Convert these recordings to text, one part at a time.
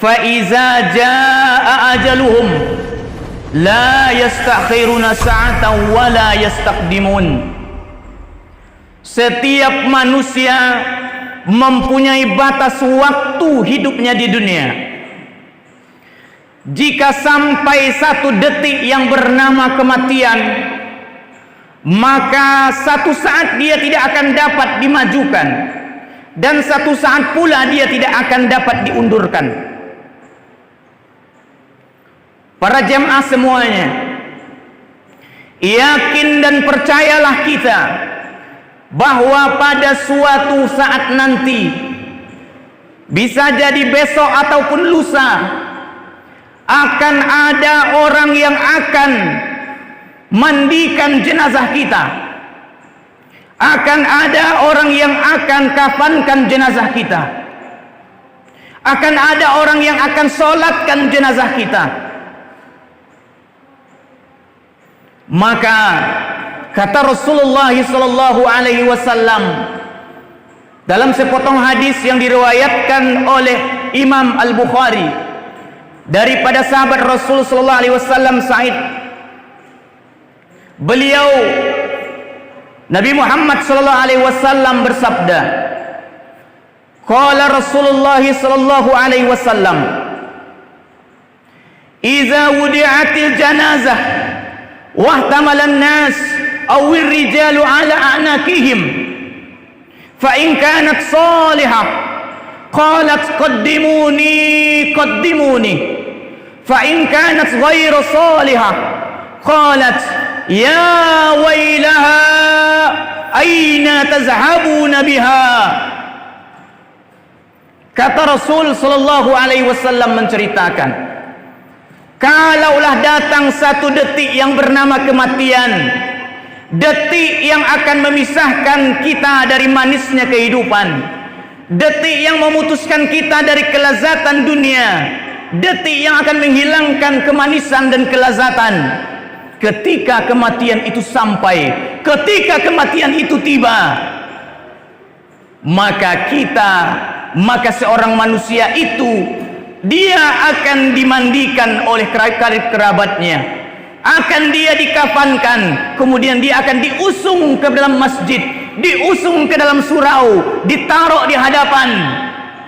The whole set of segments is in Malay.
fa iza jaa ajaluhum la yastakhiruna sa'atan wa la yastaqdimun. Setiap manusia mempunyai batas waktu hidupnya di dunia. Jika sampai satu detik yang bernama kematian, maka satu saat dia tidak akan dapat dimajukan, dan satu saat pula dia tidak akan dapat diundurkan. Para jemaah semuanya, yakin dan percayalah kita bahwa pada suatu saat nanti, bisa jadi besok ataupun lusa, akan ada orang yang akan mandikan jenazah kita, akan ada orang yang akan kafankan jenazah kita, akan ada orang yang akan sholatkan jenazah kita. Maka kata Rasulullah SAW dalam sepotong hadis yang diriwayatkan oleh Imam Al-Bukhari daripada sahabat Rasul SAW Sa'id, beliau Nabi Muhammad SAW bersabda, qala Rasulullah SAW, iza wudi'atil janazah wahtamalan nas awir rijalu ala a'nakihim fa in kanat salihah qalat qaddimuni qaddimuni fa in kanat ghairu salihah qalat ya wailaha aina tazhabuna biha. Kata Rasul sallallahu alaihi wasallam menceritakan, kalaulah datang satu detik yang bernama kematian, detik yang akan memisahkan kita dari manisnya kehidupan, detik yang memutuskan kita dari kelazatan dunia, detik yang akan menghilangkan kemanisan dan kelazatan. Ketika kematian itu sampai, ketika kematian itu tiba, maka seorang manusia itu, dia akan dimandikan oleh kerabatnya, akan dia dikafankan, kemudian dia akan diusung ke dalam masjid, diusung ke dalam surau, ditaruh di hadapan.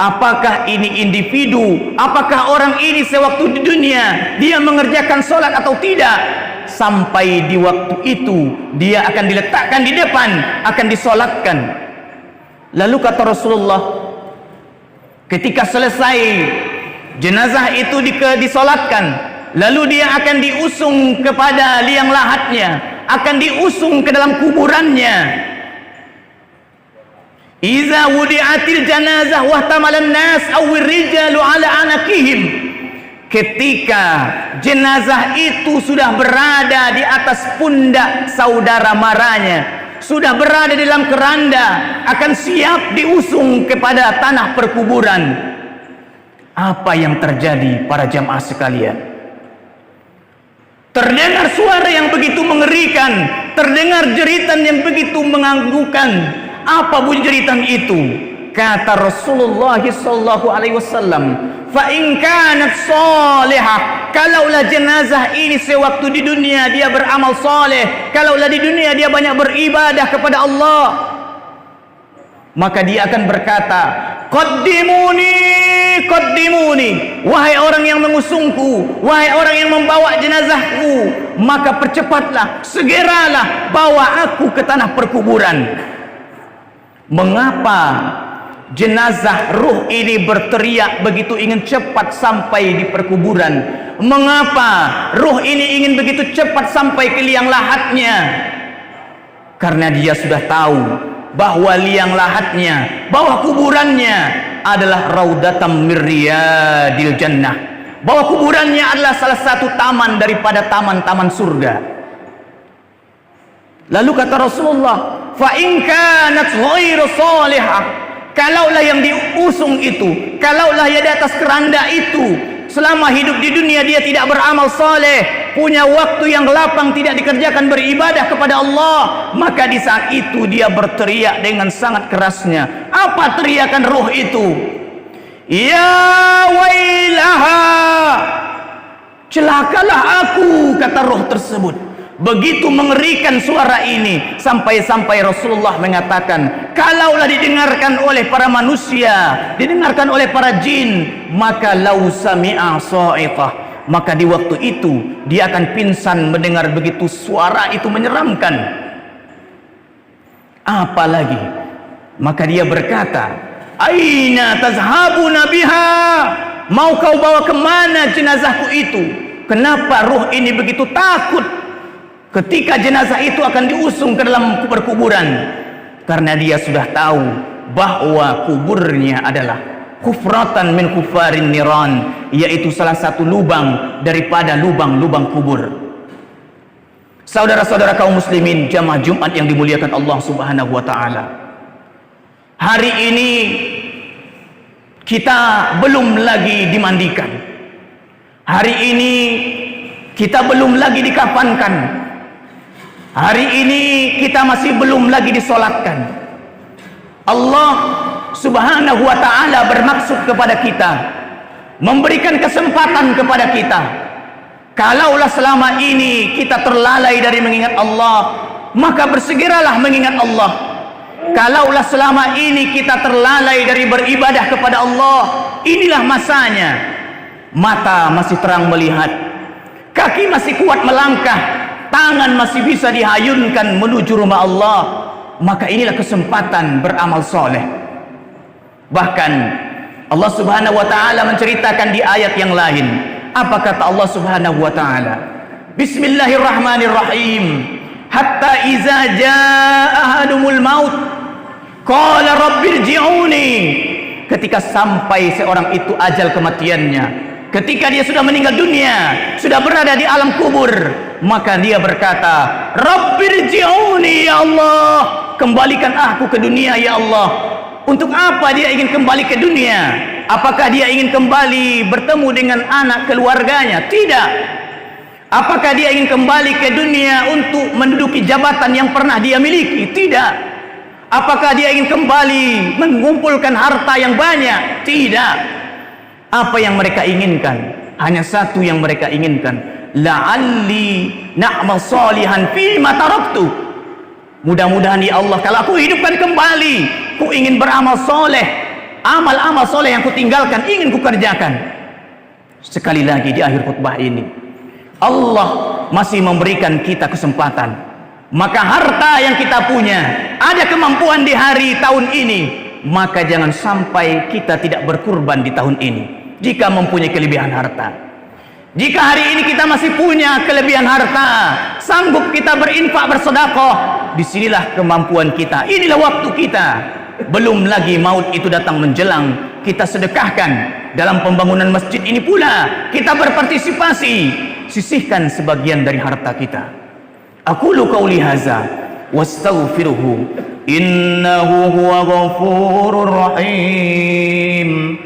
Apakah ini individu, apakah orang ini sewaktu di dunia dia mengerjakan sholat atau tidak? Sampai di waktu itu dia akan diletakkan di depan, akan disolatkan. Lalu kata Rasulullah, ketika selesai jenazah itu disolatkan, lalu dia akan diusung kepada liang lahatnya, akan diusung ke dalam kuburannya. Iza wudi'atil janazah wahtamalan nas awir rijalu ala anakihim. Ketika jenazah itu sudah berada di atas pundak saudara maranya, sudah berada di dalam keranda, akan siap diusung kepada tanah perkuburan. Apa yang terjadi para jamaah sekalian? Terdengar suara yang begitu mengerikan, terdengar jeritan yang begitu menganggukkan. Apa bunyi jeritan itu? Kata Rasulullah SAW, fa in kanat salihah, kalaulah jenazah ini sewaktu di dunia dia beramal saleh, kalaulah di dunia dia banyak beribadah kepada Allah, maka dia akan berkata, qaddimuni qaddimuni, wahai orang yang mengusungku, wahai orang yang membawa jenazahku, maka percepatlah, segeralah bawa aku ke tanah perkuburan. Mengapa jenazah ruh ini berteriak begitu ingin cepat sampai di perkuburan? Mengapa ruh ini ingin begitu cepat sampai ke liang lahatnya? Karena dia sudah tahu bahwa liang lahatnya, bahwa kuburannya adalah raudatam mir riyadil jannah, bahwa kuburannya adalah salah satu taman daripada taman-taman surga. Lalu kata Rasulullah, fa in kanat ghairu salihah, kalaulah yang diusung itu, kalaulah ya di atas keranda itu selama hidup di dunia dia tidak beramal saleh, punya waktu yang lapang tidak dikerjakan beribadah kepada Allah, maka di saat itu dia berteriak dengan sangat kerasnya. Apa teriakan ruh itu? Ya wailah celakalah aku, kata roh tersebut. Begitu mengerikan suara ini, sampai-sampai Rasulullah mengatakan, kalaulah didengarkan oleh para manusia, didengarkan oleh para jin, maka lau sami'a sa'iqah, maka di waktu itu dia akan pingsan mendengar begitu suara itu menyeramkan. Apalagi, maka dia berkata, aina tazhabuna biha, mau kau bawa kemana jenazahku itu? Kenapa ruh ini begitu takut ketika jenazah itu akan diusung ke dalam perkuburan? Karena dia sudah tahu bahwa kuburnya adalah kufratan min kufarin niran, yaitu salah satu lubang daripada lubang-lubang kubur. Saudara-saudara kaum muslimin jamaah Jumat yang dimuliakan Allah Subhanahu wa taala, hari ini kita belum lagi dimandikan, hari ini kita belum lagi dikafankan, hari ini kita masih belum lagi disolatkan. Allah Subhanahu wa ta'ala bermaksud kepada kita, memberikan kesempatan kepada kita. Kalaulah selama ini kita terlalai dari mengingat Allah, maka bersegeralah mengingat Allah. Kalaulah selama ini kita terlalai dari beribadah kepada Allah, inilah masanya. Mata masih terang melihat, kaki masih kuat melangkah, tangan masih bisa dihayunkan menuju rumah Allah, maka inilah kesempatan beramal soleh. Bahkan Allah Subhanahu wa ta'ala menceritakan di ayat yang lain. Apa kata Allah Subhanahu wa ta'ala? Bismillahirrahmanirrahim. Hatta iza jaa ahadumul maut qala rabbirji'uni. Ketika sampai seorang itu ajal kematiannya, ketika dia sudah meninggal dunia, sudah berada di alam kubur, maka dia berkata, rabbirji'uni ya Allah, kembalikan aku ke dunia ya Allah. Untuk apa dia ingin kembali ke dunia? Apakah dia ingin kembali bertemu dengan anak keluarganya? Tidak. Apakah dia ingin kembali ke dunia untuk menduduki jabatan yang pernah dia miliki? Tidak. Apakah dia ingin kembali mengumpulkan harta yang banyak? Tidak. Apa yang mereka inginkan? Hanya satu yang mereka inginkan, la'alli na'mal salihan fima taraktu. Mudah-mudahan ya Allah, kalau aku hidupkan kembali, ku ingin beramal soleh, amal-amal soleh yang ku tinggalkan ingin ku kerjakan. Sekali lagi di akhir khutbah ini, Allah masih memberikan kita kesempatan. Maka harta yang kita punya, ada kemampuan di hari tahun ini, maka jangan sampai kita tidak berkurban di tahun ini jika mempunyai kelebihan harta. Jika hari ini kita masih punya kelebihan harta, sanggup kita berinfak, bersedekah, disinilah kemampuan kita, inilah waktu kita. Belum lagi maut itu datang menjelang, kita sedekahkan. Dalam pembangunan masjid ini pula kita berpartisipasi, sisihkan sebagian dari harta kita. Aqulu qauli hadza wastaghfiruhu innahu huwa ghafurur rahim.